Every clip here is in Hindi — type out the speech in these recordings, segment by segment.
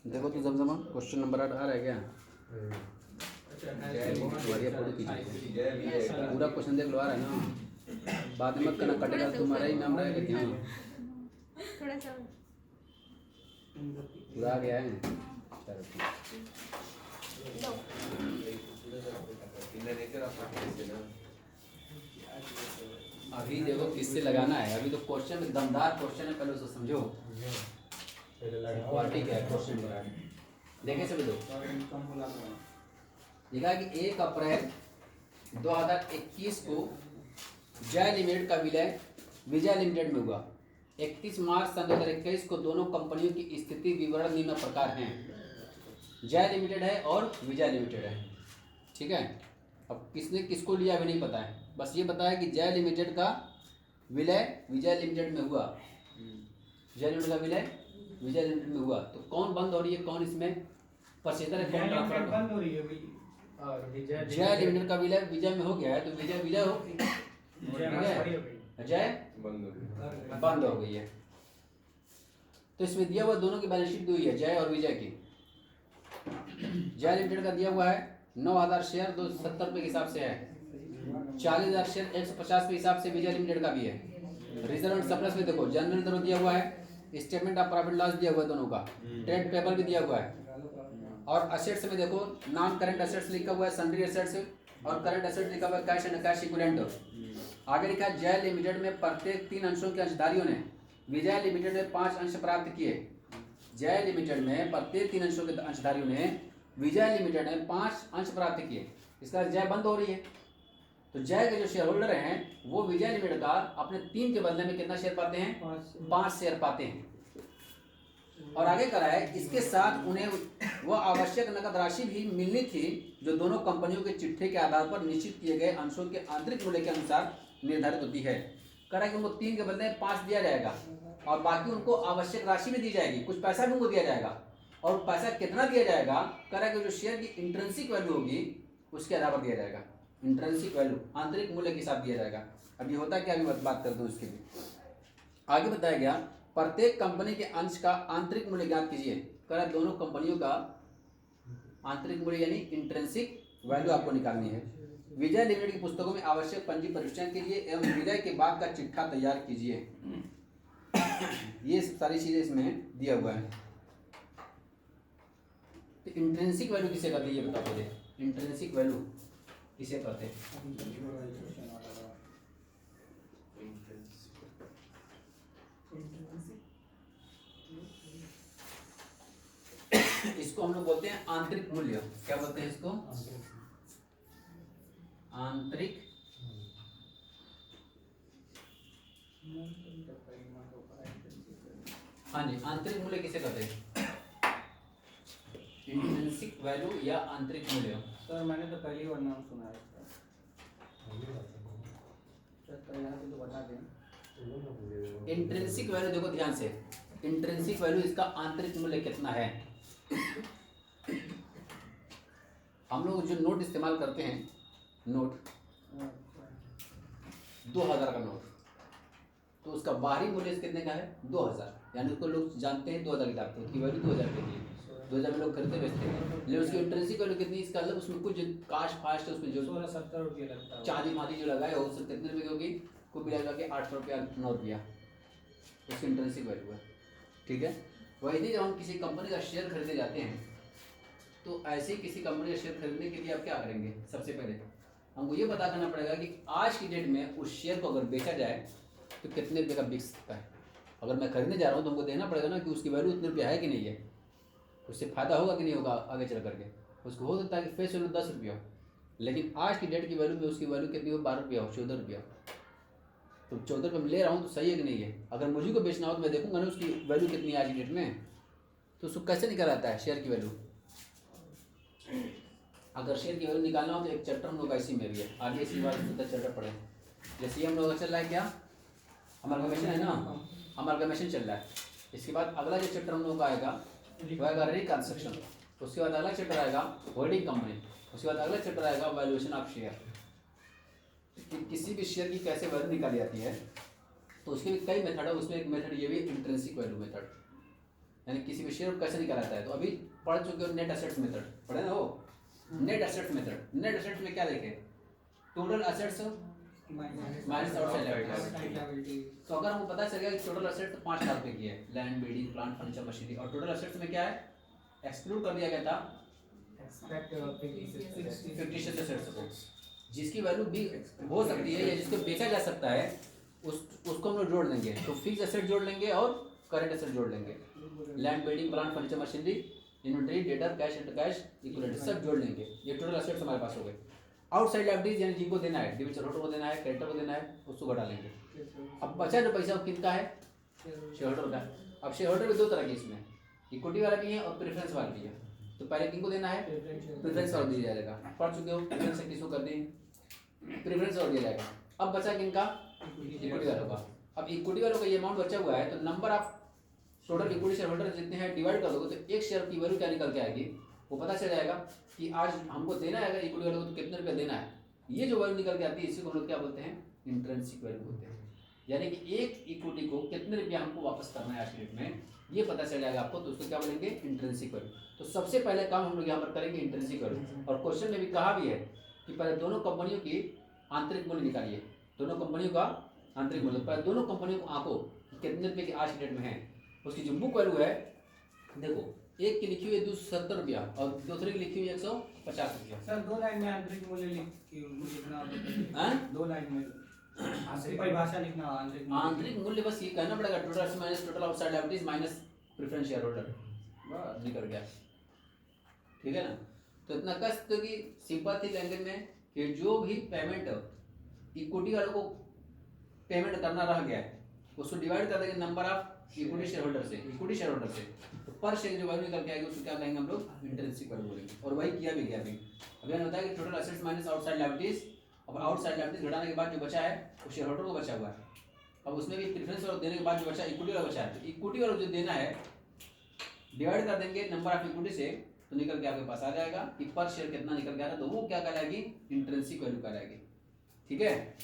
देखो तो जमजमा क्वेश्चन नंबर 8 आ रहा है क्या? पूरा क्वेश्चन देख लो, आ रहा है ना? बाद में मत करना, कटेगा तुम्हारा ही नाम रहेगा क्या? थोड़ा सा पूरा आ गया है। अभी देखो किससे लगाना है। अभी तो क्वेश्चन दमदार क्वेश्चन है, पहले उसे समझो। क्वालिटी क्या है क्वेश्चन बना देखे सभी लोग। देखा कि 1 अप्रैल 2021 को जय लिमिटेड का विलय विजय लिमिटेड में हुआ। 31 मार्च सन 2021 को दोनों कंपनियों की स्थिति विवरण निम्न प्रकार हैं। जय लिमिटेड है और विजय लिमिटेड है, ठीक है। अब किसने किसको लिया अभी नहीं पता है, बस ये बताया कि जय लिमिटेड का विलय विजय लिमिटेड में हुआ। जय लिमिटेड का विलय विजय लिमिटेड में हुआ, तो कौन बंद हो रही है, कौन इसमें परचेजर है, कौन ट्रांसफर बंद हो रही है। जय लिमिटेड का विलय विजय में हो गया है, तो विजय विजय हो जय बंद हो गई है। तो इसमें दिया हुआ दोनों की बैलेंस शीट दी हुई है, जय और विजय की। जय लिमिटेड का दिया हुआ है 9,000 शेयर 270 रुपये के हिसाब से है। 40,000 शेयर 150 के हिसाब से विजय लिमिटेड का भी है। रिजर्व एंड सरप्लस में देखो जनरल रिजर्व दिया हुआ है, स्टेटमेंट ऑफ प्रॉफिट लॉस दिया हुआ है दोनों का, ट्रेड पेबल भी दिया हुआ है। और असेट्स में देखो नॉन करंट असेट्स लिखा हुआ है, सन्ड्री असेट्स और करंट असेट्स लिखा हुआ है, कैश एंड कैश इक्विवेलेंट। आगे लिखा है जय लिमिटेड में प्रत्येक 3 अंशों के अंशधारियों ने विजय लिमिटेड में 5 अंश प्राप्त किए। जय लिमिटेड में प्रत्येक 3 अंशों के अंशधारियों ने विजय लिमिटेड में 5 अंश प्राप्त किए। इसका जय बंद हो रही है, तो जय के जो शेयर होल्डर हैं वो विजय लिमिटेड का अपने 3 के बदले में कितना शेयर पाते हैं, 5 शेयर पाते हैं। और आगे करा है इसके साथ उन्हें वह आवश्यक नकद राशि भी मिलनी थी जो दोनों कंपनियों के चिट्ठे के आधार पर निश्चित किए गए अंशों के आंतरिक मूल्य के अनुसार निर्धारित होती है। करा कि उनको 3 के बदले में 5 दिया जाएगा और बाकी उनको आवश्यक राशि भी दी जाएगी, कुछ पैसा भी उनको दिया जाएगा। और पैसा कितना दिया जाएगा, करा कि जो शेयर की इंट्रिंसिक वैल्यू होगी उसके आधार पर दिया जाएगा। इंट्रिंसिक वैल्यू आंतरिक मूल्य के साथ दिया जाएगा। अब ये होता क्या, अभी बात करते हैं उसके भी। आगे बताया गया प्रत्येक कंपनी के अंश का आंतरिक मूल्य ज्ञात कीजिए। करा दोनों कंपनियों का आंतरिक मूल्य यानी इंट्रिंसिक वैल्यू आपको निकालनी है। विजय लिमिटेड की पुस्तकों में आवश्यक पंजी प्रविष्टियां कीजिए एवं विलय के बाद का चिट्ठा तैयार कीजिए। ये सारी चीजें इसमें दिया हुआ है। तो इंट्रिंसिक वैल्यू किसे कहते हैं ये बता दो। इंट्रिंसिक वैल्यू किसे कहते हैं? इसको हम लोग बोलते हैं आंतरिक मूल्य। क्या बोलते हैं इसको? आंतरिक हाँ जी, आंतरिक मूल्य किसे कहते हैं? इंट्रिंसिक वैल्यू या आंतरिक मूल्य। सर मैंने तो पहली बार नाम सुना है इसका। तो बता दें। इंट्रिंसिक वैल्यू देखो ध्यान से, इंट्रिंसिक वैल्यू इसका आंतरिक मूल्य कितना है। हम लोग जो नोट इस्तेमाल करते हैं, नोट 2000 का नोट, तो उसका बाहरी मूल्य कितने का है? 2000, यानी उसको लोग जानते हैं 2000 की लागत, उसकी वैल्यू 2000 की है। 2000 में लोग खरीदते बेचते हैं, लेकिन उसकी इंट्रिंसिक वैल्यू कितनी, इसका मतलब उसमें कुछ काश फास्ट है, उसमें जो 16-17 रुपये लगता है, चांदी मादी जो लगाए हो उससे कितने रुपये की होगी, को मिला के 800 रुपया 9 रुपया उसकी इंट्रिंसिक वैल्यू है, ठीक है। वही जब हम किसी कंपनी का शेयर खरीदने जाते हैं तो ऐसे ही किसी कंपनी का शेयर खरीदने के लिए आप क्या करेंगे? सबसे पहले हमको ये पता करना पड़ेगा कि आज की डेट में उस शेयर को अगर बेचा जाए तो कितने रुपये का बिक सकता है। अगर मैं खरीदने जा रहा हूँ तो हमको देखना पड़ेगा ना कि उसकी वैल्यू इतने रुपया है कि नहीं है, उससे फायदा होगा कि नहीं होगा आगे चल करके। उसको हो सकता है कि फेस वैल्यू 10 रुपया हो, लेकिन आज की डेट की वैल्यू में उसकी वैल्यू कितनी हो, 12 रुपया हो, 14 रुपया। तो 14 रुपये में ले रहा हूँ तो सही है कि नहीं है। अगर मुझे को बेचना हो तो मैं देखूंगा ना उसकी वैल्यू कितनी है आज की डेट में, तो उसको कैसे निकल आता है शेयर की वैल्यू। अगर शेयर की वैल्यू निकालना हो तो एक चैप्टर हम लोग ऐसी में भी है, आगे इसी बार चैप्टर पढ़े। जैसे हम लोग चल रहा है क्या, अमलगमेशन है ना, अमलगमेशन चल रहा है। इसके बाद अगला जो चैप्टर हम लोग का आएगा वो आएगा रिकंस्ट्रक्शन, उसके बाद अगला चैप्टर आएगा होल्डिंग कंपनी, उसके बाद अगला चैप्टर आएगा वैल्यूएशन ऑफ शेयर। कि किसी भी शेयर की कैसे वैल्यू निकाली जाती है। तो उसके भी कई मेथड है, उसमें एक मेथड ये भी इंट्रिंसिक वैल्यू मेथड, यानी किसी भी शेयर को कैसे निकाला जाता है। तो अभी पढ़ चुके हो नेट एसेट्स मेथड, पढ़े ना हो net assets method. Net assets में क्या देखें, total assets minus outside liabilities. तो अगर हमको पता चल गया कि टोटल एसेट्स 5 लाख रुपए की है, land, building, plant, furniture, machinery, और टोटल एसेट्स में क्या है, एक्सक्लूड कर दिया गया था फिक्टिशियस एसेट्स को, जिसकी वैल्यू भी हो सकती है या जिसको बेचा जा सकता है, उसको हम लोग जोड़ लेंगे। तो फिक्स एसेट जोड़ लेंगे और करंट एसेट जोड़ लेंगे, land, building, plant, furniture, machinery, inventory, debtor, cash and cash equivalent सब जोड़ लेंगे। ये टोटल एसेट्स हमारे पास हो गए। आउटसाइड लायबिलिटीज यानी जिनको देना है, डिबेंचर होल्डर को देना है, क्रेडिटर को देना है, उसको घटा लेंगे। अब बचा जो पैसा वो किनका है, शेयर होल्डर का। अब शेयर होल्डर भी दो तरह के इसमें, इक्विटी वाला भी है और प्रेफरेंस वाला भी है। तो पहले किनको देना है, प्रेफरेंस वाला दिया जाएगा, पढ़ चुके हो, प्रेफरेंस किसको कर दी, प्रेफरेंस वाला दिया जाएगा। अब बचा किनका, इक्विटी वालों का। अब इक्विटी वालों का ये अमाउंट बचा हुआ है, तो number of total equity share holder जितने हैं डिवाइड कर दोगे तो एक शेयर की वैल्यू क्या निकल के आएगी, वो पता चल जाएगा कि आज हमको देना है इक्विटी वालों को तो कितने रुपये देना है। ये जो वैल्यू निकल के आती है इसी को हम लोग क्या बोलते हैं, इंट्रिंसिक वैल्यू बोलते हैं। यानी कि एक इक्विटी को कितने रुपया हमको वापस करना है आज के डेट में, ये पता चल जाएगा आपको, तो उसको क्या बोलेंगे, इंट्रिंसिक वैल्यू। तो सबसे पहले काम हम लोग यहाँ पर करेंगे इंट्रिंसिक वैल्यू। और क्वेश्चन में भी कहा भी है कि पहले दोनों कंपनियों की आंतरिक मूल्य निकालिए, दोनों कंपनियों का आंतरिक मूल्य। पहले दोनों कंपनियों को आंको कितने रुपये की आज की डेट में है। उसकी जो बुक वैल्यू है, देखो एक की लिखी हुई है 270 रुपया और दूसरे की लिखी हुई है 150 रुपया। सर 2 लाइन में आंतरिक मूल्य लिखना, हैं? 2 लाइन में आंतरिक परिभाषा लिखना, आंतरिक मूल्य बस ये कहना पड़ेगा, total minus total outside liabilities minus preference share holder, बस निकल गया, ठीक है ना। तो इतना कह सकते हो कि सिंपल थी लैंग्वेज में कि जो भी पेमेंट इक्विटी वालों को पेमेंट करना रह गया है उसको डिवाइड कर देंगे number of equity share holder से, इक्विटी शेयर होल्डर से, तो पर शेयर जो वैल्यू निकल के आएगी उसको क्या कहेंगे हम लोग, इंट्रिंसिक वैल्यू बोलेंगे। और वही किया भी गया। अभी मैंने बताया कि total assets minus outside liabilities, अब आउटसाइड लायबिलिटीज घटाने के बाद जो बचा है वो शेयर होल्डर को बचा हुआ है। अब उसमें भी प्रेफरेंस वाला देने के बाद जो बचा इक्विटी वाला बचा है, तो इक्विटी वाला जो देना है डिवाइड कर देंगे नंबर ऑफ इक्विटी से, तो निकल के आपके पास आ जाएगा कि पर शेयर कितना निकल गया था, तो वो क्या कहलाएगी, इंट्रिंसिक वैल्यू कहलाएगी, ठीक है।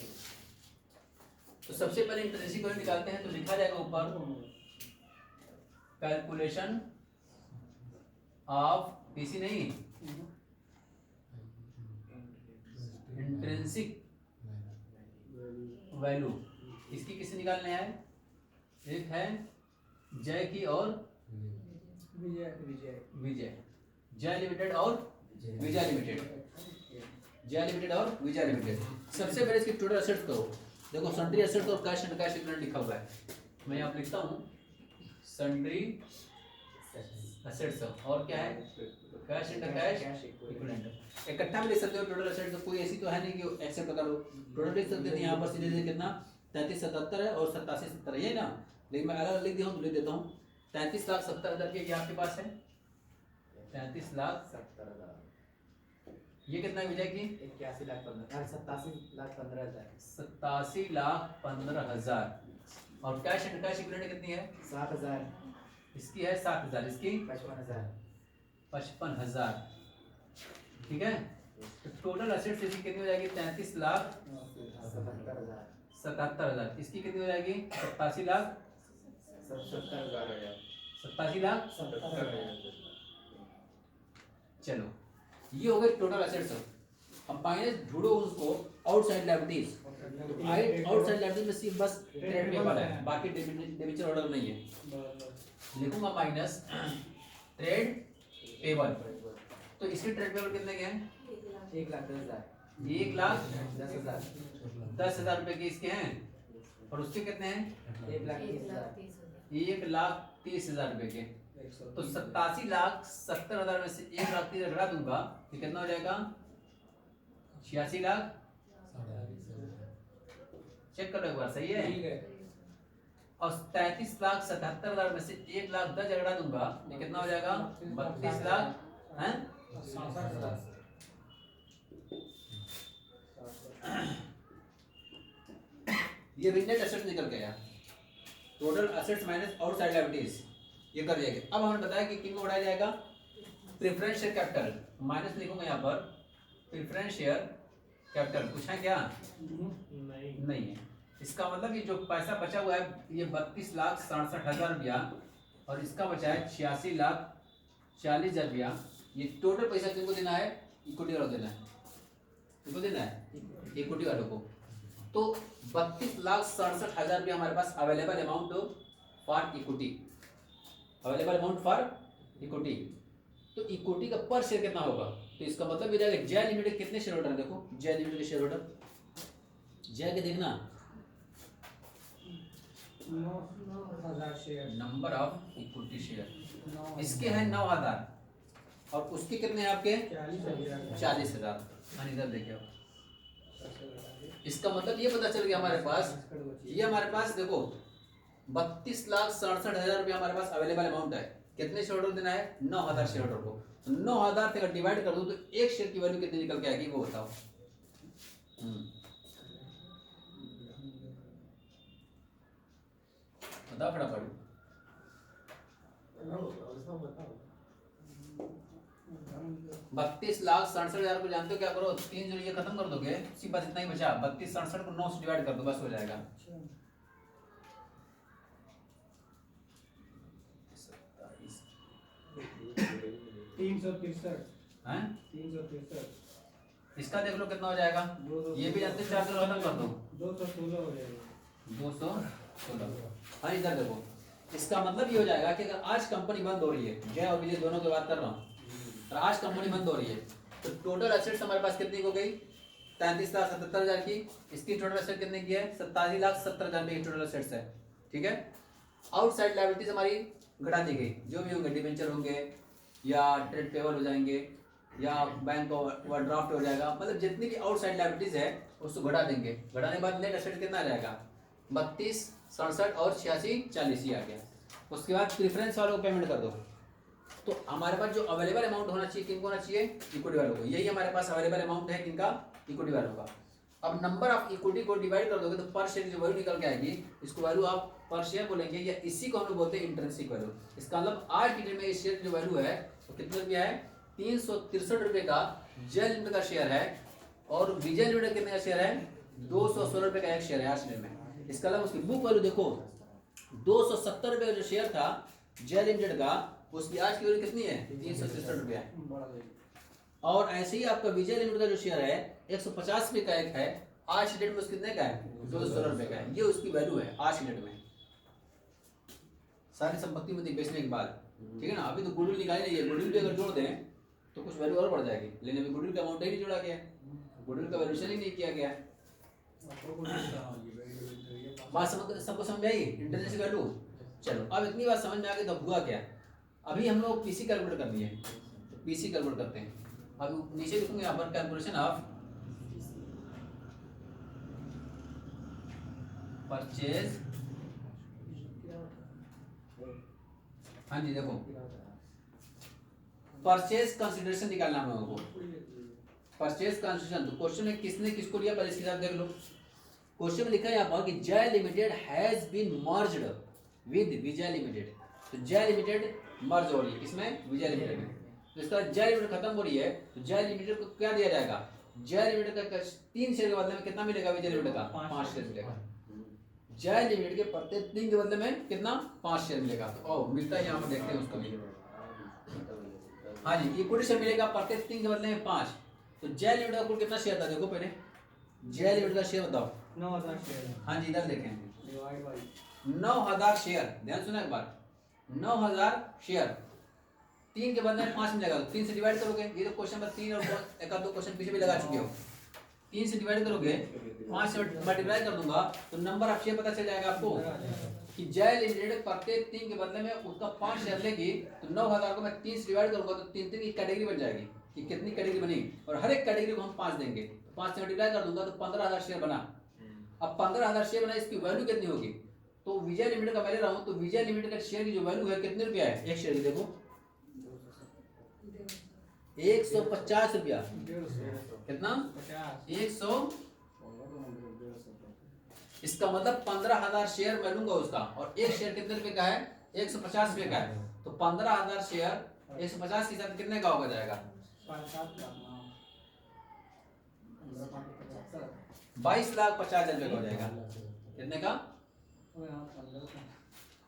तो सबसे पहले इंट्रिंसिक वैल्यू निकालते हैं, तो लिखा जाएगा ऊपर कैलकुलेशन ऑफ पीसी नहीं, इंट्रिंसिक वैल्यू। इसकी किसे निकालने है, एक है जय की और विजय, जय लिमिटेड और विजय लिमिटेड, जय लिमिटेड और विजय लिमिटेड। सबसे पहले इसकी टोटल एसेट्स करो, देखो सन्ड्री एसेट्स और कैश एंड कैश इक्विवेलेंट लिखा हुआ है, मैं यहाँ लिखता हूँ सन्ड्री एसेट्स और क्या है, कैश एंड कैश इक्विवेलेंट। इकट्ठा भी लिख सकते हो टोटल एसेट्स, तो कोई ऐसी तो है नहीं कि एक्सेप्ट कर लो, टोटल लिख सकते हैं। यहाँ पर सीधे सीधे कितना 3377 है और 8770 ये ना, लेकिन मैं अलग लिख दिया हूँ तो लिख देता हूँ 33,70,000 के आपके पास है, 33,70,000। ये कितना है विजय की, 87,15,000 और कैश एंड कैश इक्विवेलेंट कितनी है, 7,000, इसकी है 7,000, इसकी 55,000, ठीक है। तो टोटल एसेट्स इसकी कितनी हो जाएगी, 33,77,000, इसकी कितनी हो जाएगी, 87,70,000। चलो ये हो गए टोटल एसेट्स। अब माइनस ढूंढो उसको आउटसाइड लायबिलिटीज, आउटसाइड लायबिलिटीज में सिर्फ बस ट्रेड पेबल है, बाकी डिबेंचर ऑर्डर नहीं है। लिखूंगा माइनस ट्रेड पेबल, तो इसके ट्रेड पेबल कितने के हैं, 1,10,000 रुपए के इसके हैं, और उसके कितने हैं, 1,30,000 रुपए के। तो 87,70,000 में से 1,30,000 घटा दूंगा तो कितना हो जाएगा, 86 लाख। चेक कर लो एक बार, सही है। और 33,77,000 में से 1,10,000 घटा दूंगा ये कितना हो जाएगा, 32 लाख है। ये नेट एसेट्स निकल गया, total assets minus outside liabilities ये कर दिया गया। अब हमने बताया कि किन को बढ़ाया जाएगा, प्रेफरेंस शेयर कैपिटल, माइनस लिखूंगा यहाँ पर प्रेफरेंस शेयर कैपिटल। पूछा क्या, नहीं है, इसका मतलब ये जो पैसा बचा हुआ है ये 32,67,000 रुपया और इसका बचा है 86,40,000 रुपया। ये टोटल पैसा किनको देना है? इक्विटी वालों को देना है। किनको देना है? इक्विटी वालों को। तो 32,67,000 रुपया हमारे पास available amount for equity, available amount for equity. तो इक्विटी का पर शेयर कितना होगा? तो इसका मतलब ये जाएगा जय लिमिटेड कितने शेयर होल्डर है? देखो जय लिमिटेड के शेयर होल्डर जय के देखना 9,000 share. Number of equity share इसके हैं 9,000 और उसके कितने हैं आपके? 40,000। हाँ इधर देखिए इसका मतलब ये पता चल गया हमारे पास, ये हमारे पास देखो 32,67,000 रुपया हमारे पास अवेलेबल अमाउंट है। कितने शेयर होल्डर देना है? 9,000 शेयर होल्डर को। 9,000 से अगर डिवाइड कर दो तो एक शेयर की वैल्यू कितनी निकल के आएगी वो बताओ। बताओ फटाफट। 32,67,000 को जानते हो क्या करो? 3 जो ये खत्म कर दोगे इसी बात इतना ही बचा। 32,67 को 9 से डिवाइड कर दो बस हो जाएगा। 363 हैं? 363 इसका देख लो कितना हो जाएगा। ये भी जानते हो 4 से खत्म कर दो 216 हो जाएगा। 216। हाँ इधर देखो इसका मतलब ये हो जाएगा कि अगर आज कंपनी बंद हो रही है, जय और विजय दोनों की बात कर रहा हूँ, और आज कंपनी बंद हो रही है तो टोटल एसेट्स हमारे पास कितनी हो गई? 33,77,000 की। इसकी टोटल एसेट कितने की है? 87,70,000 की टोटल एसेट्स है। ठीक है। आउटसाइड लायबिलिटीज हमारी घटा दी गई, जो भी होंगे डिबेंचर होंगे या ट्रेड पेबल हो जाएंगे या बैंक ओवरड्राफ्ट हो जाएगा, मतलब जितनी भी आउटसाइड लायबिलिटीज है उसको घटा देंगे। घटाने के बाद नेट एसेट कितना आ जाएगा? 32, 67 और 86, 40 ही आ गया। उसके बाद प्रेफरेंस वालों को पेमेंट कर दो। तो हमारे पास जो अवेलेबल अमाउंट होना चाहिए किनको होना चाहिए? इक्विटी वालों को। यही हमारे पास अवेलेबल अमाउंट है किनका? इक्विटी वालों का। अब नंबर ऑफ इक्विटी को डिवाइड कर दोगे तो पर शेयर जो वैल्यू निकल के आएगी इसको वैल्यू आप पर शेयर बोलेंगे या इसी को हम लोग बोलते हैं इंट्रिंसिक वैल्यू। इसका मतलब आज की डेट में इस शेयर की जो वैल्यू है वो कितने रुपया है? 363 रुपये का जय लिमिटेड का शेयर है और विजय लिमिटेड कितने का शेयर है? 216 रुपये का एक शेयर है आज की डेट में। इसका मतलब उसकी बुक वैल्यू देखो 270 रुपये का जो शेयर था जय लिमिटेड का उसकी आज की वैल्यू कितनी है? 363 रुपया है। और ऐसे ही आपका विजय लिमिटेड का जो शेयर है 150 रुपये का एक है, आज की डेट में उसके कितने का है? 216 रुपये का है। ये उसकी वैल्यू है आज की डेट में सारी संपत्ति में बेचने के बाद। ठीक है ना। अभी तो गुडविल निकाली नहीं है, गुडविल भी अगर जोड़ दें तो कुछ वैल्यू और बढ़ जाएगी, लेकिन अभी गुडविल का अमाउंट ही नहीं जोड़ा गया, गुडविल का वैल्यूएशन ही नहीं किया गया। बात सबको समझ आई? International value. चलो अब इतनी बात समझ में आ गई तो हुआ क्या? अभी हम लोग पीसी कैलकुलेट कर दिए, तो पीसी कैलकुलेट करते हैं। अब नीचे लिखूंगे यहाँ पर कैलकुलेशन ऑफ परचेज। हाँ जी देखो परचेज कंसिडरेशन निकालना है हम लोगों को। परचेज कंसिडरेशन तो क्वेश्चन में किसने किसको लिया पहले इसके साथ देख लो। क्वेश्चन में लिखा है यहाँ पर कि Jai limited has been merged with Vijay limited. तो जय लिमिटेड मर्ज हो रही है किसमें? विजय लिमिटेड में। तो इसका जय लिमिटेड खत्म हो रही है तो जय लिमिटेड को क्या दिया जाएगा? जय लिमिटेड का 3 शेयर के बदले में कितना मिलेगा? विजय लिमिटेड का 5 शेयर मिलेगा। जय लिमिटेड के प्रत्येक 3 के बदले में कितना? 5 शेयर मिलेगा। तो मिलता है यहाँ पर देखते हैं उसको भी। हाँ जी इक्विटी शेयर मिलेगा प्रत्येक 3 के बदले में 5। तो जय लिमिटेड का कुल कितना शेयर था? देखो पहले जय लिमिटेड का शेयर बताओ। 9,000 शेयर। हाँ जी इधर देखें डिवाइड बाय 9,000 शेयर। ध्यान सुना एक बार 9,000 शेयर 3 के बदले में 5 मिलेगा। तो 3 से डिवाइड करोगे, ये तो क्वेश्चन नंबर 3 और एक आध दो क्वेश्चन पीछे भी लगा चुके हो। 3 से डिवाइड करोगे 5 से मल्टीप्लाई कर दूंगा तो नंबर ऑफ शेयर पता चल जाएगा आपको कि जय लिमिटेड प्रत्येक 3 के बदले में उसका 5 शेयर लेगी। तो 9,000 को मैं 3 से डिवाइड करूंगा तो 3 की कैटेगरी बन जाएगी कि कितनी कैटेगरी बनी और हर एक कैटेगरी को हम 5 देंगे। 5 से मल्टीप्लाई कर दूंगा तो 15,000 शेयर बना। अब 15,000 शेयर बना, इसकी वैल्यू कितनी होगी? तो विजय लिमिटेड का मैं ले रहा हूँ तो विजय लिमिटेड का शेयर की जो वैल्यू है कितने रुपया है? एक शेयर की देखो 150 रुपया। कितना? 100। इसका मतलब 15,000 शेयर मैं लूंगा उसका और एक शेयर कितने रुपए का है? 150 रुपये का है। तो 15,000 शेयर 150 के साथ कितने का होगा जाएगा? 22,50,000 रुपये का हो जाएगा। कितने का? वो यहाँ 15 का।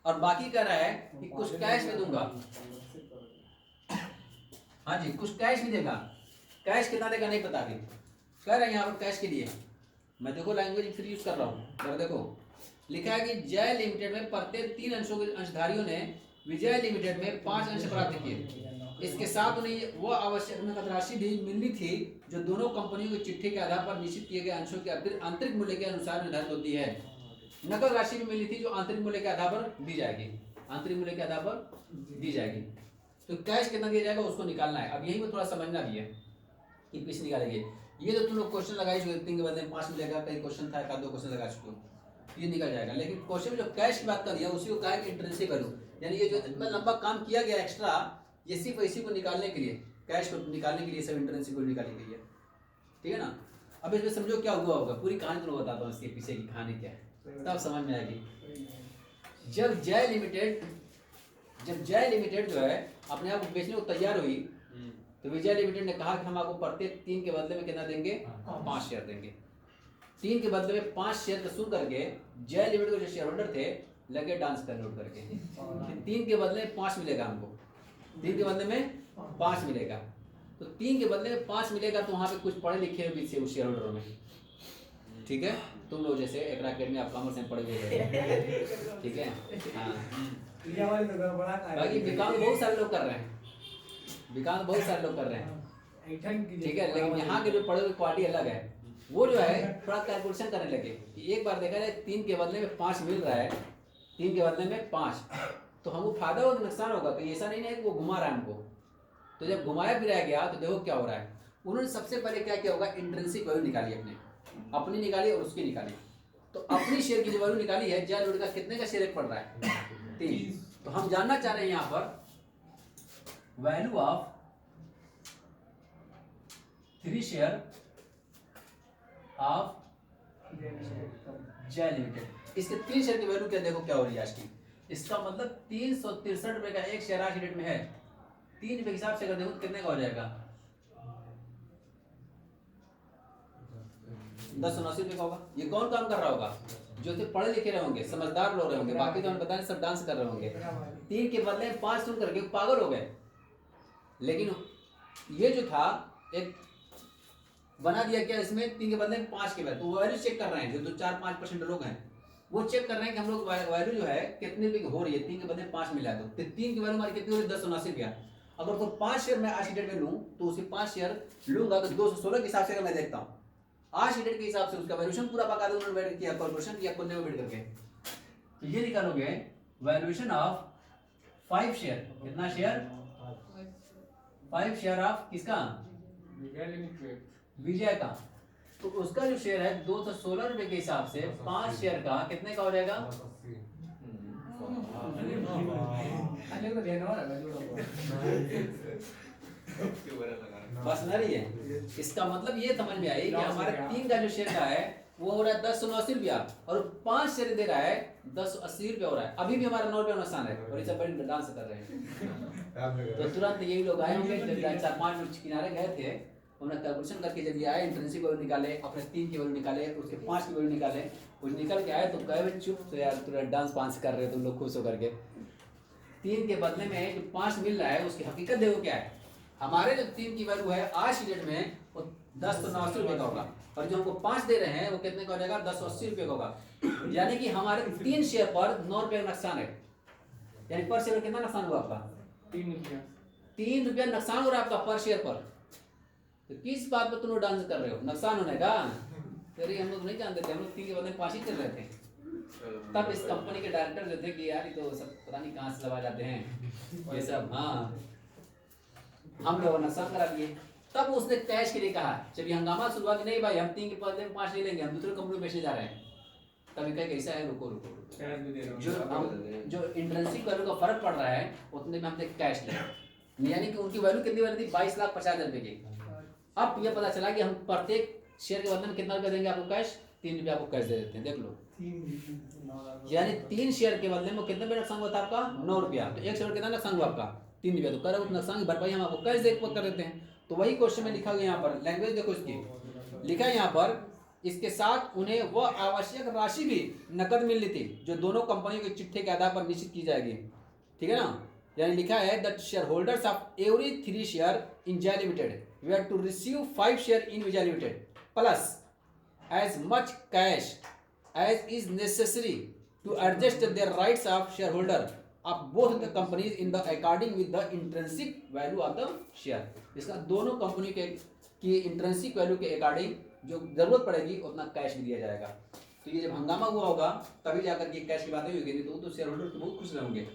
और बाकी कह रहा है कि कुछ कैश भी दूंगा। हाँ जी, कुछ कैश भी देगा। कैश कितना देगा नहीं पता अभी, कह रहा है यहाँ पर कैश के लिए। मैं देखो लैंग्वेज फिर यूज कर रहा हूँ, पर देखो लिखा है कि जय लिमिटेड में प्रत्येक 3 अंशों के अंशधारियों ने विजय लिमिटेड में 5 अंश प्राप्त किए। इसके साथ उन्हें वो आवश्यक नकद राशि भी मिलनी थी जो दोनों कंपनियों की चिट्ठी के आधार पर निश्चित किए गए अंशों के आंतरिक मूल्य के अनुसार निर्धारित होती है। नकद राशि भी मिलनी थी जो आंतरिक मूल्य के आधार पर दी जाएगी, आंतरिक मूल्य के आधार पर दी जाएगी। तो कैश कितना दिया जाएगा उसको निकालना है। अब यही में थोड़ा समझना भी है कि किस निकालेंगे। ये तो तुम लोग क्वेश्चन लगाई चुके, 3 के बदले में 5 मिलेगा, कई क्वेश्चन था, एक 2 क्वेश्चन लगा चुके हो, ये निकल जाएगा। लेकिन क्वेश्चन में जो कैश की बात कर दिया उसी को कहा कि इंट्रिंसिक वैल्यू, यानी ये जो इतना लंबा काम किया गया एक्स्ट्रा, ये सिर्फ इसी को निकालने के लिए, कैश को निकालने के लिए सब इंट्रिंसिक वैल्यू निकाली गई है। ठीक है ना? अब इसमें समझो क्या हुआ होगा, पूरी कहानी तुमको बताता हूँ, इसके पीछे की कहानी क्या है, तब समझ में आएगी। जब जय लिमिटेड जो है अपने आप को बेचने को तैयार हुई, तो विजय लिमिटेड ने कहा कि हम आपको प्रत्येक 3 के बदले में कितना देंगे? 5 शेयर देंगे। 3 के बदले में 5 शेयर का सुन करके जय लिमिटेड के जो शेयर होल्डर थे लगे डांस कर नोट करके, 3 के बदले में 5 मिलेगा हमको, 3 के बदले में 5 मिलेगा। तो 3 के बदले में 5 मिलेगा, तो वहाँ पे कुछ पढ़े लिखे हुए से उस शेयर होल्डरों में। ठीक है, तुम लोग जैसे एकरा अकेडमी आप कॉमर्स में पढ़े हुए, ठीक है। हाँ, बाकी विकास बहुत सारे लोग कर रहे हैं, विकास बहुत सारे लोग कर रहे हैं, ठीक है। लेकिन यहाँ के जो पढ़े हुए क्वालिटी अलग है। वो जो है थोड़ा कैलकुलेशन करने लगे कि एक बार देखा जाए 3 के बदले में 5 मिल रहा है, 3 के बदले में 5, तो हमको फायदा और नुकसान होगा। तो ऐसा नहीं है कि वो घुमा रहा है हमको, तो जब घुमाया फिराया गया तो देखो क्या हो रहा है। उन्होंने सबसे पहले क्या किया होगा, इंट्रिंसिक वैल्यू निकाली, अपनी निकाली और उसकी निकाली। तो अपनी शेयर की जो वैल्यू निकाली है, जय लिमिटेड का कितने का शेयर पड़ रहा है? 3। तो हम जानना चाह रहे हैं यहाँ पर value of 3 share of Jai limited. इसके 3 शेयर की वैल्यू क्या, देखो क्या हो रही है आज की। इसका मतलब 363 रुपए का एक शेयर आज की डेट में है। 3 रुपए के हिसाब से अगर देखो तो कितने का हो जाएगा? 1080 रुपए का होगा। ये कौन काम कर रहा होगा? जो तो पढ़े लिखे रहे होंगे, समझदार लोग रहे होंगे, बाकी तो हमें पता नहीं सब डांस कर रहे होंगे। 3 के बदले 5 सुन करके पागल हो गए। लेकिन ये जो था एक बना दिया क्या इसमें, 3 के बदले 5 के बाद, तो वैल्यू चेक कर रहे हैं। जो 4-5% लोग हैं वो चेक कर रहे हैं कि हम लोग वैल्यू जो है कितने रुपए की हो रही है। 3 के बदले 5 मिला है, तो 3 की वैल्यू हमारी कितनी हो रही है? 1079 रुपया। अगर तो 5 शेयर मैं आज की डेट में लूँ तो उसके 5 शेयर लूंगा तो 216 के हिसाब से अगर मैं देखता हूँ आज की डेट के हिसाब से, उसका वैल्यूएशन पूरा बकायदा उन्होंने बैठ किया, कॉर्पोरेशन किया खुद ने बैठ करके। तो ये निकालोगे वैल्यूएशन ऑफ 5 शेयर, कितना शेयर? 5 शेयर ऑफ किसका? विजय का। तो उसका जो शेयर है 216 रुपए के हिसाब से 5 शेयर का कितने का हो जाएगा? बस ना रही है। इसका मतलब ये समझ में आई कि हमारे 3 का जो शेयर का है वो हो रहा है 1080 रुपया, और 5 शेयर दे रहा है 1080 रुपया हो रहा है। अभी भी हमारा 9 रुपया नुकसान है, और ये सब बड़ी डांस कर रहे हैं। तो तुरंत यही लोग आए होंगे, 4-5 लोग किनारे गए थे, उन्होंने कैलकुलेशन करके जब ये आए, इंट्रिंसिक वैल्यू निकाले, अपने 3 की वैल्यू निकाले, उसके 5 की वैल्यू निकाले, कुछ निकल के आए तो कहे चुप तो यार तुरंत डांस पांस कर रहे हो तुम लोग खुश होकर के। 3 के बदले में जो 5 मिल रहा है उसकी हकीकत देखो क्या है। हमारे जो 3 की वैल्यू है आज की डेट में वो 1080 रुपये का होगा, और जो हमको 5 दे रहे हैं वो कितने का हो जाएगा? 1080 रुपये का होगा। यानी कि हमारे 3 शेयर पर 9 रुपये का नुकसान है। यानी पर शेयर कितना नुकसान हुआ आपका? 3 रुपया नुकसान हो रहा है आपका पर शेयर पर। तो किस बात पर तुम लोग डांस कर रहे हो? नुकसान होने का? अरे हम लोग नहीं जानते थे, हम लोग 3 के बदले 5 ही कर रहे थे। तब इस कंपनी के डायरेक्टर जो थे कि यार ये तो सब पता नहीं कहाँ से लगा जाते हैं ये सब, हाँ हम लोग नुकसान करा दिए। तब उसने कैश के लिए कहा, जब ये हंगामा शुरुआत नहीं भाई हम 3 के बदले में 5 नहीं लेंगे, हम दूसरे कंपनी बेचने जा रहे हैं। तभी कहे कैसा है, रुको रुको रुको, जो इंट्रिंसिक वैल्यू का फर्क पड़ रहा है उतने में हमने कैश लिया। यानी कि उनकी वैल्यू कितनी बनी थी? 22,50,000 रुपए की। अब ये पता चला कि हम प्रत्येक शेयर के बदले में कितना रुपया देंगे आपको कैश? 3 रुपया आपको कैश दे देते हैं, देख लो। यानी 3 शेयर के बदले में कितने रुपया नुकसान हुआ था आपका? 9 रुपया। तो 1 शेयर कितना नुकसान हुआ आपका? 3 रुपया। तो कर नुकसान की भरपाई हम आपको कैश दे कर देते हैं। तो वही क्वेश्चन में लिखा गया यहाँ पर, लैंग्वेज देखो इसकी, लिखा है यहाँ पर इसके साथ उन्हें वह आवश्यक राशि भी नकद मिलनी थी जो दोनों कंपनियों के चिट्ठे के आधार पर निश्चित की जाएगी। ठीक है ना, यानी लिखा है that shareholders of every 3 share in Jay limited we are to receive 5 share in Vijay limited plus as much cash as is necessary to adjust their rights of shareholder of both the companies in the according with the intrinsic value of the share. इसका दोनों कंपनी के की इंट्रिंसिक वैल्यू के अकॉर्डिंग जो जरूरत पड़ेगी उतना कैश भी दिया जाएगा। तो ये जब हंगामा हुआ होगा तभी जाकर के कैश की बातें होगी, नहीं तो शेयर होल्डर तो बहुत खुश रहेंगे।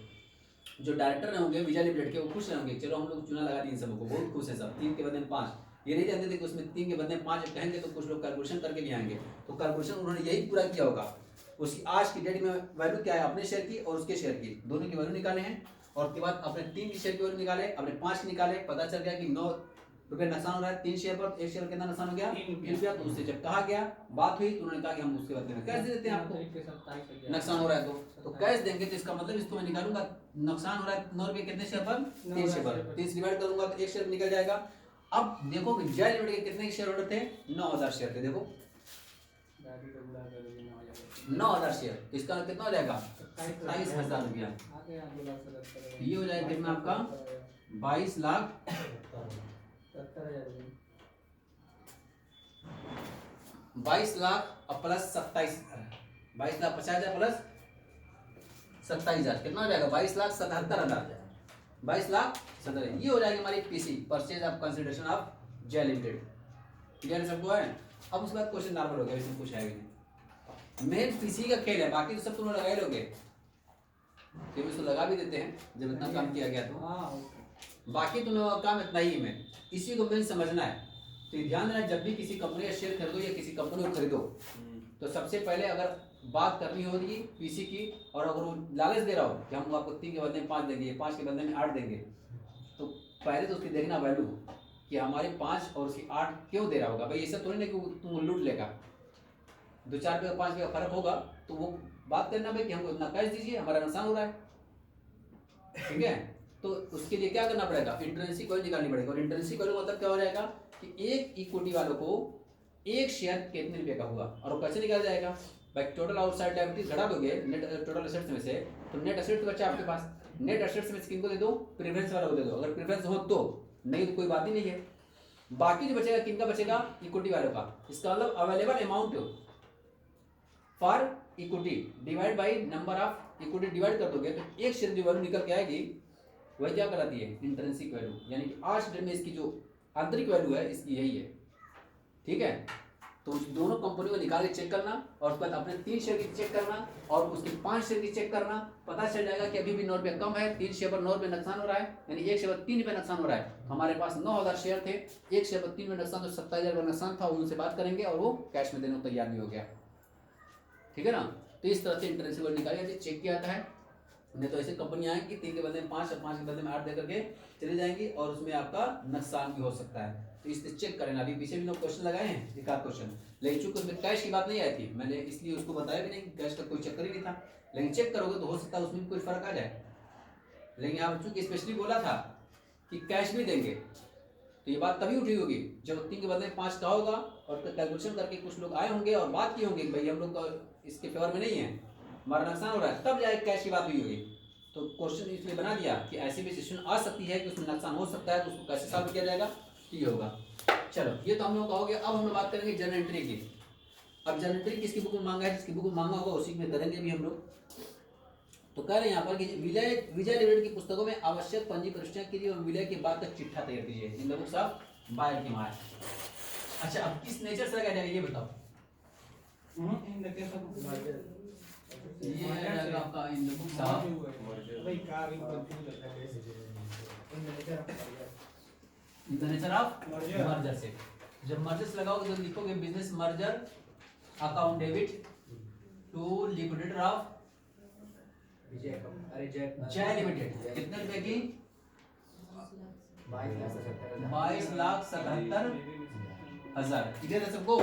जो डायरेक्टर रहेंगे विजय लिमिटेड के वो खुश रहेंगे, चलो हम लोग चुना लगा दी इन सबको, बहुत खुश है सब, 3 के बदले में 5। ये नहीं जानते थे कि उसमें 3 के बदले में 5 कहेंगे तो कुछ लोग कैलकुलेशन करके भी आएंगे, तो कैलकुलेशन उन्होंने यही पूरा किया होगा। उसकी आज की डेट में वैल्यू क्या है, अपने शेयर की और उसके शेयर की दोनों की वैल्यू निकाले हैं, और उसके बाद अपने 3 की शेयर की वैल्यू निकाले, अपने 5 की निकाले, पता चल गया कि 9 रुपये नुकसान हो रहा है 3 शेयर पर, 1 शेयर कितना नुकसान हो गया 3 रुपया। तो उससे जब कहा गया बात हुई तो उन्होंने कहा कि हम उसके बदले में कैश दे देते हैं आपको, नुकसान हो रहा है तो कैश देंगे। तो इसका मतलब इसको मैं निकालूंगा, नुकसान हो रहा है 9 रुपये कितने शेयर पर 3 शेयर पर, 30 डिवाइड करूंगा तो 1 शेयर निकल जाएगा। अब देखो कि जय लिमिटेड के कितने शेयर होल्डर थे, 9000 शेयर थे। देखो 9000 शेयर, तो इसका कितना हो जाएगा 27000 रुपया। ये हो जाएगा कितना आपका 22 लाख 22 लाख और प्लस 27, 22 लाख 50,000 प्लस 27,000 कितना हो जाएगा 22 लाख 77,000, 22 लाख 77,000। ये हो जाएगी हमारी PC, purchase of consideration of Jai limited. Clear सबको है। अब उसके बाद क्वेश्चन नॉर्मल हो गया, इसमें कुछ है भी नहीं, मेन पीसी का खेल है, बाकी तो सब तुम लगा ही लोगे, फिर इसको लगा भी देते हैं जब इतना काम किया गया तो। बाकी तुम लोगों का काम इतना ही है, इसी को मेन समझना है। तो ध्यान देना, जब भी किसी कंपनी का शेयर खरीदो या किसी कंपनी को खरीदो तो सबसे पहले अगर बात करनी होगी पीसी की, और अगर वो लालच दे रहा हो कि हम आपको 3 के बदले में 5 देंगे, 5 के बदले में 8 देंगे, तो पहले तो उसकी देखना वैल्यू कि हमारे 5 और उसकी 8 क्यों दे रहा होगा। भाई ऐसा थोड़ी ना कि तुम लूट लेगा, 2-4 रुपये 5 रुपये का फर्क होगा तो वो बात करना भाई कि हमको इतना कैश दीजिए, हमारा नुकसान हो रहा है। ठीक है, तो उसके लिए क्या करना पड़ेगा, इंट्रिंसिक वैल्यू निकालनी पड़ेगी। और इंट्रिंसिक वैल्यू मतलब क्या हो जाएगा कि एक इक्विटी वालों को 1 शेयर कितने रुपये का हुआ, और वो कैसे निकाला जाएगा भाई, टोटल आउटसाइड लायबिलिटीज घटा दोगे नेट टोटल एसेट्स में से, तो नेट एसेट्स बचा आपके पास, नेट एसेट्स में किनको दे दो, प्रेफरेंस वाला को दे दो, अगर प्रेफरेंस हो तो, नहीं तो कोई बात ही नहीं है। बाकी जो बचेगा किनका बचेगा, इक्विटी वालों का। इसका मतलब available amount for equity divide by number of equity divide कर दोगे तो 1 शेयर की वैल्यू निकल के आएगी, वही क्या कहलाती है इंट्रिंसिक वैल्यू, यानी कि आज डेट में इसकी जो आंतरिक वैल्यू है इसकी यही है। ठीक है, तो दोनों कंपनियों को निकाल के चेक करना, और उसके बाद अपने 3 शेयर की चेक करना और उसके 5 शेयर की चेक करना, पता चल जाएगा कि अभी भी 9 रुपये कम है, 3 शेयर पर 9 रुपये नुकसान हो रहा है, यानी 1 शेयर पर 3 रुपये नुकसान हो रहा है। हमारे पास 9000 शेयर थे, 1 शेयर पर 3 रुपये नुकसान, तो 27,000 रुपये नुकसान था, उनसे बात करेंगे और वो कैश में देने को तैयार नहीं हो गया। ठीक है ना, तो इस तरह से इंट्रिंसिक वैल्यू निकाली जाती है, चेक किया जाता है। नहीं तो ऐसी कंपनियां आएंगी 3 के बदले में 5 और 5 के बदले में 8 दे करके चली जाएंगी, और उसमें आपका नुकसान भी हो सकता है। तो इससे चेक करें। अभी पीछे भी लोग क्वेश्चन लगाए हैं, एक आध क्वेश्चन, लेकिन चूंकि उसमें कैश की बात नहीं आई थी, मैंने इसलिए उसको बताया भी नहीं, कैश का कोई चक्कर ही नहीं था। लेकिन चेक करोगे तो हो सकता है उसमें कोई फर्क आ जाए। लेकिन यहाँ चूंकि स्पेशली बोला था कि कैश भी देंगे, तो ये बात तभी उठी होगी जब 3 के बदले में 5 का होगा, और कैलकुलेशन करके कुछ लोग आए होंगे और बात की होंगी भाई हम लोग का इसके फेवर में नहीं है, हमारा नुकसान हो रहा है, तब जाए कैश की बात हुई होगी। तो क्वेश्चन इसलिए बना दिया कि ऐसी भी सिचुएशन आ सकती है कि उसमें नुकसान हो सकता है, तो उसको कैसे सॉल्व किया जाएगा, ये होगा। चलो ये तो हम लोग का हो गया। अब हम लोग बात करेंगे जर्नल एंट्री की। अब जर्नल एंट्री किसकी बुक में मांगा है, जिसकी बुक में मांगा होगा उसी में करेंगे भी हम लोग। तो कह रहे हैं यहाँ पर कि विजय लिमिटेड की पुस्तकों में आवश्यक पंजी प्रविष्टियां कीजिए और विलय के बाद का चिट्ठा तैयार कीजिए। इन लोगों सब बायर के मार। अच्छा, अब किस नेचर से लगाया जाएगा ये बताओ। ये रहेगा आपका in the books of in the nature of merger से। जब मर्जर से लगाओगे तो लिखोगे business merger account debit to liquidator of Jai limited. कितने रुपए की 22,77,000। क्लियर है सबको।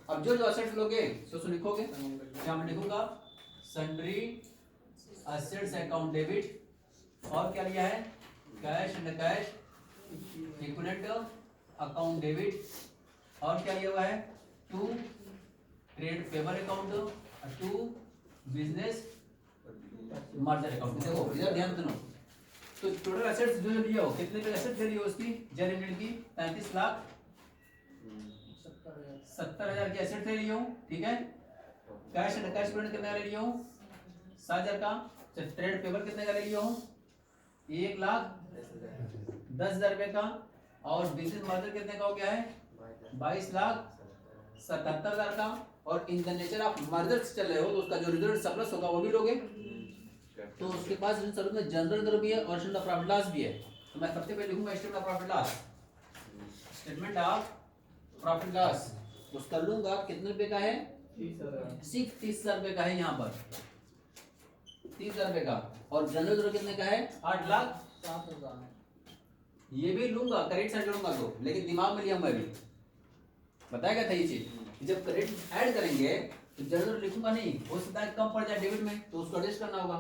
अब जो असेट्स लोगे सो लिखोगे, क्या मैं लिखूंगा सन्ड्री असेट्स अकाउंट डेबिट, और क्या लिया है cash and cash equivalent account debit, और क्या लिया हुआ है to trade payable account to business merger account. देखो इधर ध्यान देना, तो टोटल एसेट्स जो लिया हो, कितने पे एसेट दे रही हो उसकी जय लिमिटेड की 35,70,000 की एसेट ले लियो, ठीक है। कैश एंड कैश पेमेंट कितने का ले लियो, 7,000 का। ट्रेड पेबल कितने का ले लियो, 1,10,000 रुपए का। और बिजनेस मर्जर कितने का हो गया है, 22,77,000 का। और इन द नेचर ऑफ मर्जर्स चल रहे हो तो उसका जो रिजल्ट सरप्लस होगा वो भी लोगे। तो उसके पास रिजल्ट में जनरल रिजर्व भी है और स्टेटमेंट ऑफ प्रॉफिट लॉस भी है। तो मैं सबसे पहले लिखूंगा statement of profit loss, statement of profit loss. उसका लूंगा कितने रुपए का है, 30,000 रुपए का है यहाँ पर, 30,000 रुपए का। और जनरल रिजर्व कितने का है, 8,07,000। ये भी लूंगा क्रेडिट साइड जोड़ूंगा तो, लेकिन दिमाग में लिया मैं भी बताया गया था ये चीज, जब क्रेडिट ऐड करेंगे तो जनरल लिखूंगा नहीं, हो सकता है कम पड़ जाए डेबिट में, तो उसको एडजस्ट करना होगा।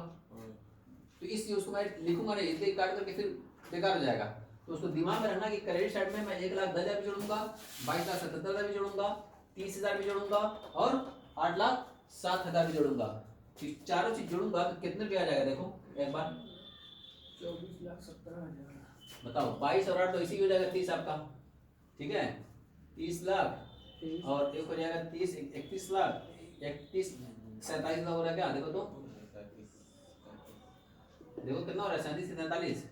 तो इसलिए उसको मैं लिखूंगा नहीं, इसलिए काट करके फिर बेकार हो जाएगा। तो उसको दिमाग में रखना कि क्रेडिट साइड में मैं 1,10,000 भी जोड़ूंगा, 22,77,000 भी जोड़ूंगा, 30,000 भी जोड़ूंगा और 8,07,000 भी जोड़ूंगा। चारों चीज जोड़ूंगा तो कितने रुपये आ जाएगा, देखो एक बार 24,70,000। बताओ। 22 और 8 तो इसी हो जाएगा 30 आपका, ठीक है। 30 लाख और एक हो जाएगा 30, 31 लाख, 31 47 लाख हो रहा है क्या, देखो तो देखो कितना हो रहा है, 37 से 43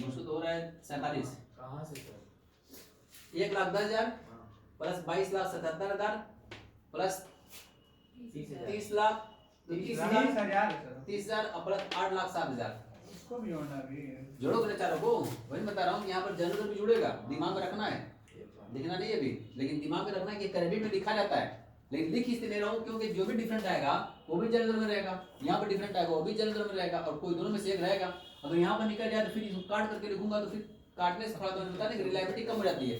मुझसे तो हो रहा है 47। कहाँ से सर? 1,10,000 प्लस 22,77,000 प्लस 30 लाख, तो 30,000 और प्लस 8,07,000 इसको भी होना भी जोड़ो मेरे चारों को। वही बता रहा हूँ, यहाँ पर जनरल भी जुड़ेगा, दिमाग में रखना है, लिखना नहीं है अभी, लेकिन दिमाग में रखना है कि क्रेडिट में लिखा जाता है। लेकिन लिख इसलिए रहा हूँ क्योंकि जो भी डिफरेंट आएगा वो भी जनरल में रहेगा, यहाँ पर डिफरेंट आएगा वो भी जनरल में रहेगा, और कोई दोनों में से एक रहेगा। अगर यहाँ पर निकल जाए तो फिर इसको काट करके लिखूंगा, तो फिर काटने से थोड़ा तो होता है, रिलायबिलिटी कम हो जाती है।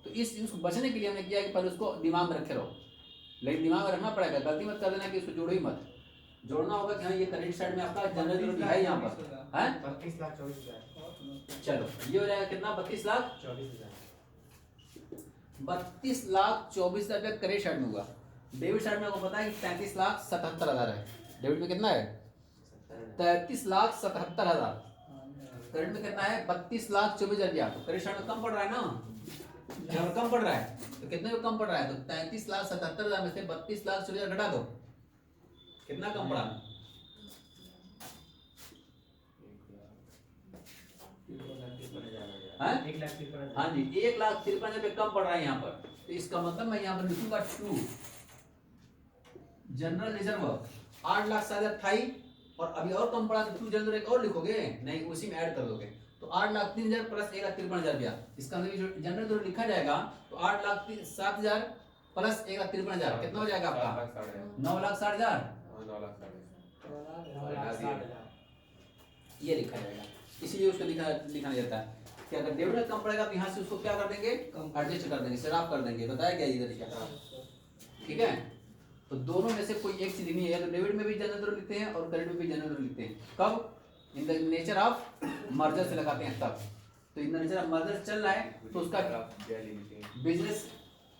तो इस उसको बचने के लिए हमने किया कि पहले उसको दिमाग में रखे रहो, लेकिन दिमाग में रखना पड़ेगा। गलती मत कर देना कि उसको जोड़ो ही मत, जोड़ना होगा कि हाँ ये क्रेडिट साइड में आपका जनरल है यहाँ पर है 32,24,000। चलो ये हो जाएगा कितना, 32,24,000 रुपये क्रेडिट साइड में हुआ। डेबिट साइड में आपको पता है कि 33,77,000 है। डेबिट में कितना है, 33,77,000। क्रेडिट में कितना है, 32,24,000। तो क्रेडिट साइड में कम पड़ रहा है ना, यहाँ पर कम पड़ रहा है, तो कितने को कम पड़ रहा है, तो 33,77,000 में से 32,24,000 घटा दो, कितना कम पड़ा, हाँ जी 1,53,000 रुपये कम पड़ रहा है यहाँ पर। तो इसका मतलब मैं यहाँ पर लिखूंगा 2 जनरल रिजर्व 8,07,000 था ही, और अभी और कम पड़ा तो 2 जनरल एक और लिखोगे नहीं, उसी में ऐड कर दोगे, तो 8,03,000 प्लस 1,53,000 रुपया। इसका मतलब जो जनरल जो लिखा जाएगा तो 8,07,000 प्लस 1,53,000 कितना हो जाएगा आपका, 9,60,000 ये लिखा जाएगा। इसीलिए उसको लिखा जाता है कि अगर डेबिट में कम पड़ेगा तो यहाँ से उसको क्या कर देंगे, एडजस्ट कर देंगे, सेट ऑफ कर देंगे। बताया गया ये तरीका, ठीक है। तो दोनों में से कोई एक चीज नहीं है, तो डेबिट में भी जनरल लिखते हैं और क्रेडिट में भी जनरल लिखते हैं। कब, इन द नेचर ऑफ मर्जर से लगाते हैं तब। तो इन द नेचर ऑफ मर्जर चल रहा है तो उसका बिजनेस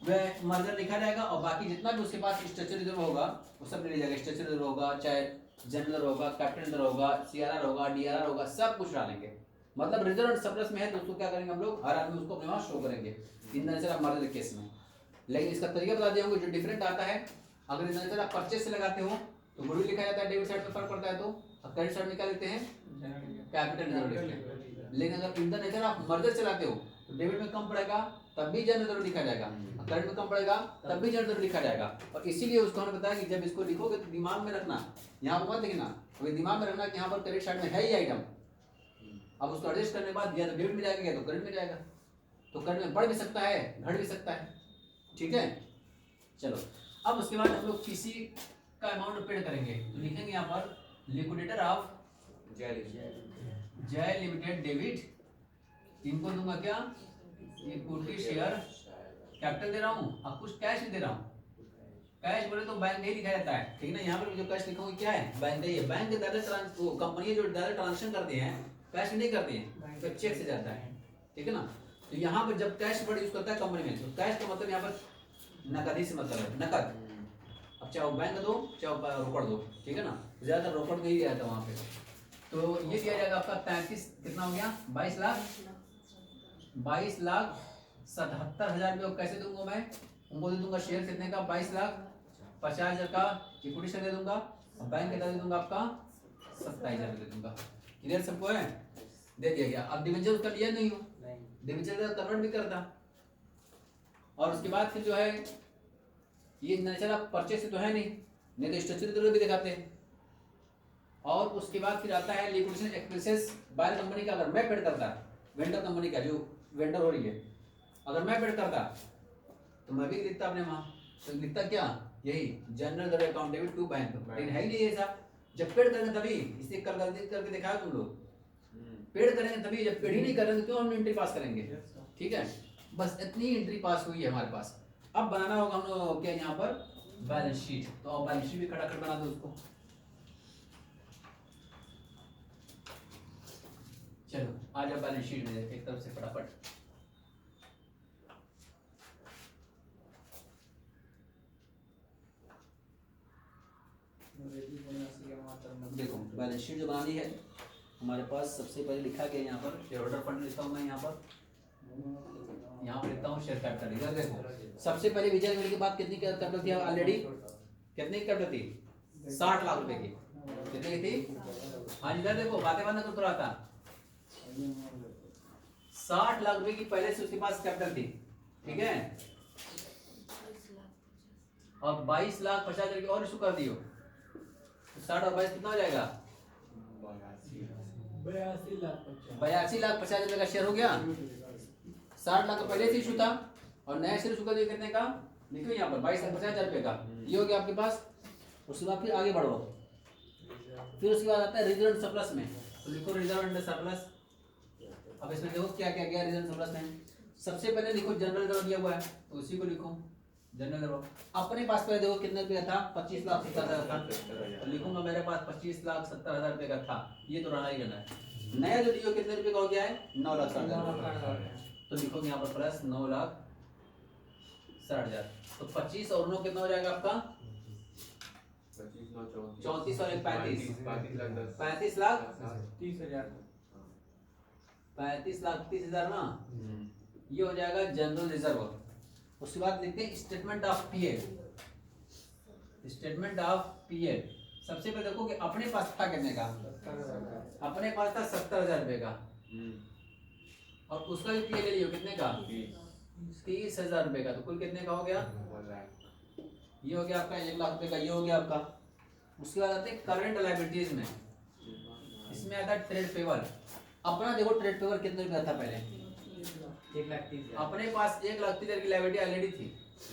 में मर्जर लिखा जाएगा, और बाकी जितना भी उसके पास स्ट्रक्चर रिजर्व होगा वो सब ले जाएगा। स्ट्रक्चर रिजर्व होगा, चाहे जनरल होगा, कैपिटल रिजर्व होगा, सीआरआर होगा, डीआरआर होगा, सब कुछ डालेंगे। मतलब रिजर्व एंड सरप्लस में है तो उसको क्या करेंगे हम लोग, हर आदमी उसको अपने वहां शो करेंगे इन the nature of merger case में। लेकिन इसका तरीका बता दिया हूँ जो डिफरेंट आता है। अगर इन द नेचर ऑफ परचेस से लगाते हो तो गुडविल लिखा जाता है, डेबिट साइड में फर्क पड़ता है, तो क्रेडिट साइड में क्या लिखते हैं, कैपिटल रिजर्व लिखते हैं। लेकिन अगर इन द नेचर ऑफ मर्जर चलाते हो तो डेबिट में कम पड़ेगा तब भी जनरल लिखा जाएगा, क्रेडिट में कम पड़ेगा तब भी जनरल लिखा जाएगा। और इसीलिए उसको हमने बताया कि जब इसको लिखोगे तो दिमाग में रखना, यहाँ पर मत लिखना, तो दिमाग में रखना कि यहाँ पर क्रेडिट साइड में है ही आइटम। अब उसको एडजस्ट करने के बाद या तो डेबिट में जाएगा या तो क्रेडिट में जाएगा, तो क्रेडिट में बढ़ भी सकता है घट भी सकता है, ठीक है। चलो अब उसके बाद हम लोग किसी का अमाउंट पेड करेंगे, तो लिखेंगे यहाँ पर liquidator of Jai limited debit, इनको दूंगा क्या, इक्विटी शेयर कैपिटल दे रहा हूँ, अब कुछ कैश नहीं दे रहा हूँ। कैश बोले तो बैंक नहीं लिखा जाता है, ठीक है ना। यहाँ पर जो कैश लिखा हुआ क्या है, बैंक ही है। बैंक के डायरेक्ट कंपनी जो डायरेक्ट ट्रांजेक्शन करते हैं कैश नहीं करते हैं, तो चेक से जाता है, ठीक है ना। तो यहाँ पर जब कैश वर्ड यूज करता है कंपनी में, तो कैश का मतलब यहाँ पर नकद ही से मतलब है, नकद। अब चाहे वो बैंक दो चाहे रोकड़ दो, ठीक है ना, ज्यादातर रोकड़ में ही दिया जाता है वहाँ पे। तो ये दिया जाएगा आपका 33, कितना हो गया 22,77,000 रुपये। कैसे दूंगा मैं, उनको दे दूंगा शेयर कितने का 22,50,000 का इक्विटी शेयर दे दूंगा, और बैंक कितना दे दूंगा आपका 27,000 दे दूंगा। क्लियर सबको है, दे दिया गया। अब डिवेंचर उसका लिया नहीं हो, डिवेंचर कन्वर्ट भी करता, और उसके बाद फिर जो है ये नेचर ऑफ परचेस तो है नहीं तो स्ट्रक्चर भी दिखाते हैं। और उसके बाद फिर आता है लिक्विडेशन एक्सपेंसेस बाय कंपनी का। अगर मैं पेड करता, वेंडर कंपनी का जो वेंडर हो रही है, अगर मैं पेड करता तो मैं भी लिखता अपने वहाँ, तो लिखता क्या, यही general account debit to bank. लेकिन है ही नहीं ऐसा, जब पेड करेंगे तभी, इसे कल गलती करके दिखाया तुम लोग, पेड करेंगे तभी, जब पेड ही नहीं करेंगे तो हम एंट्री पास करेंगे। ठीक है, बस इतनी एंट्री पास हुई है हमारे पास। अब बनाना होगा हम लोग क्या यहाँ पर बैलेंस शीट, तो अब बैलेंस शीट भी खटाखट बना दो उसको। चलो आ जाओ बैलेंस शीट में, एक तरफ से फटाफट। देखो बैलेंस शीट जो बनानी है हमारे पास, सबसे पहले लिखा गया यहाँ पर शेयर होल्डर फंड लिखता हूँ मैं, यहाँ पर लिखता हूँ शेयर कैपिटल। इधर देखो सबसे पहले विजय लिमिटेड के बाद कितनी कैपिटल थी ऑलरेडी, कितनी कैपिटल थी 60 लाख रुपए की, कितनी की थी। हाँ इधर देखो बातें बंद कर रहा था, 60 लाख रुपए की पहले से उसके पास कैपिटल थी, ठीक है। और 22,50,000 की और इशू कर दियो, 60 और 22 कितना हो जाएगा 82,50,000 रुपए का शेयर हो गया। 60 लाख पहले से इशू था और नया शेयर इशू कर दिया कितने का, देखो यहाँ पर 22,50,000 रुपए का, ये हो गया आपके पास। उसके बाद फिर आगे बढ़ो, फिर उसके बाद आता है रिजर्व सरप्लस में, तो लिखो रिजर्व एंड सरप्लस। अब इसमें देखो क्या क्या गया रिजर्व सरप्लस में। सबसे पहले लिखो जनरल रिजर्व दिया हुआ है तो उसी को लिखो जनरल रिजर्व। अपने पास पहले देखो कितने रुपया था 25,70,000 था, तो लिखूंगा मेरे पास 25,70,000 रुपए का था, ये तो रहना ही रहना है। नया जो दियो कितने रुपए का हो गया है 9,60,000, तो लिखोगे यहाँ पर प्लस 9,60,000, तो 25 और 9 कितना हो जाएगा आपका 34 और 35 35,30,000 ना, ये हो जाएगा जनरल रिजर्व। उसके बाद लिखते हैं statement of PL. Statement of PL सबसे पहले देखो कि अपने पास था कितने का, अपने पास था 70,000 रुपए का, और उसका भी पीएल ले लियो कितने का 30,000 रुपए का, तो कुल कितने का हो गया, ये हो गया आपका 1 लाख रुपए का, ये हो गया आपका। उसके बाद आते हैं करंट लायबिलिटीज में, इसमें आता है ट्रेड पेबल। अपना देखो ट्रेड पेबल कितने रुपया था पहले 1,30,000, अपने पास 1,30,000 की लायबिलिटी ऑलरेडी थी,